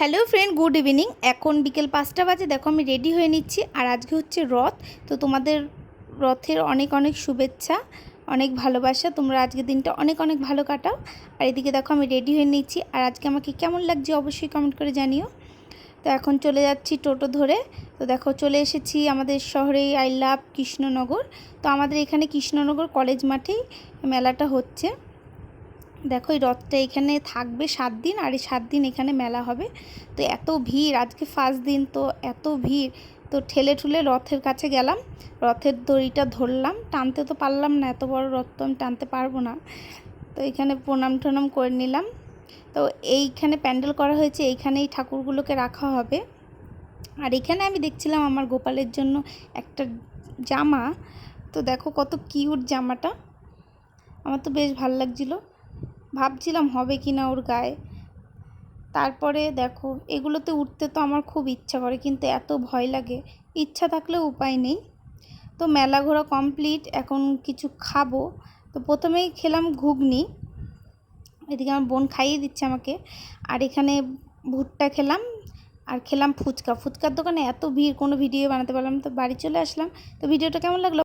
Hello friend, good evening. এখন বিকেল 5টা বাজে। দেখো আমি রেডি হয়ে নিচ্ছি। আর আজকে হচ্ছে রথ। তো তোমাদের রথের অনেক অনেক শুভেচ্ছা, অনেক ভালোবাসা। তোমরা আজকের দিনটা অনেক অনেক ভালো কাটাও। আর এদিকে দেখো আমি রেডি হয়ে নিচ্ছি। আর আজকে আমাকে কেমন লাগছে অবশ্যই কমেন্ট করে জানিও। তো এখন চলে যাচ্ছি টোটো ধরে। তো দেখো চলে এসেছি আমাদের শহরে, আই লাভ কৃষ্ণনগর। তো আমাদের এখানে কৃষ্ণনগর কলেজ মাঠেই মেলাটা হচ্ছে। দেখো এই রথটা এখানে থাকবে 7 দিন, আর এই 7 দিন এখানে মেলা হবে। তো এত ভিড়, আজকে ফার্স্ট দিন তো এত ভিড়। তো ঠেলে ঠুলে রথের কাছে গেলাম, রথের দড়িটা ধরলাম। টানতে তো পারলাম না, এত বড় রথ তো আমি টানতে পারবো না। তো এখানে প্রণাম টনাম করে নিলাম। তো এইখানে প্যান্ডেল করা হয়েছে, এইখানেই ঠাকুরগুলোকে রাখা হবে। আর এখানে আমি দেখছিলাম আমার গোপালের জন্য একটা জামা। তো দেখো কত কিউট জামাটা, আমার তো বেশ ভালো লাগছিলো। ভাবছিলাম হবে কি না ওর গায়ে। তারপরে দেখো এগুলোতে উঠতে তো আমার খুব ইচ্ছা করে, কিন্তু এত ভয় লাগে। ইচ্ছা থাকলেও উপায় নেই। তো মেলা ঘোরা কমপ্লিট, এখন কিছু খাবো। তো প্রথমেই খেলাম ঘুগনি, এদিকে আমার বোন খাইয়ে দিচ্ছে আমাকে। আর এখানে ভুট্টা খেলাম, আর খেলাম ফুচকা। ফুচকার দোকানে এত ভিড়, কোনো ভিডিও বানাতে পারলাম না। তো বাড়ি চলে আসলাম। তো ভিডিওটা কেমন লাগলো?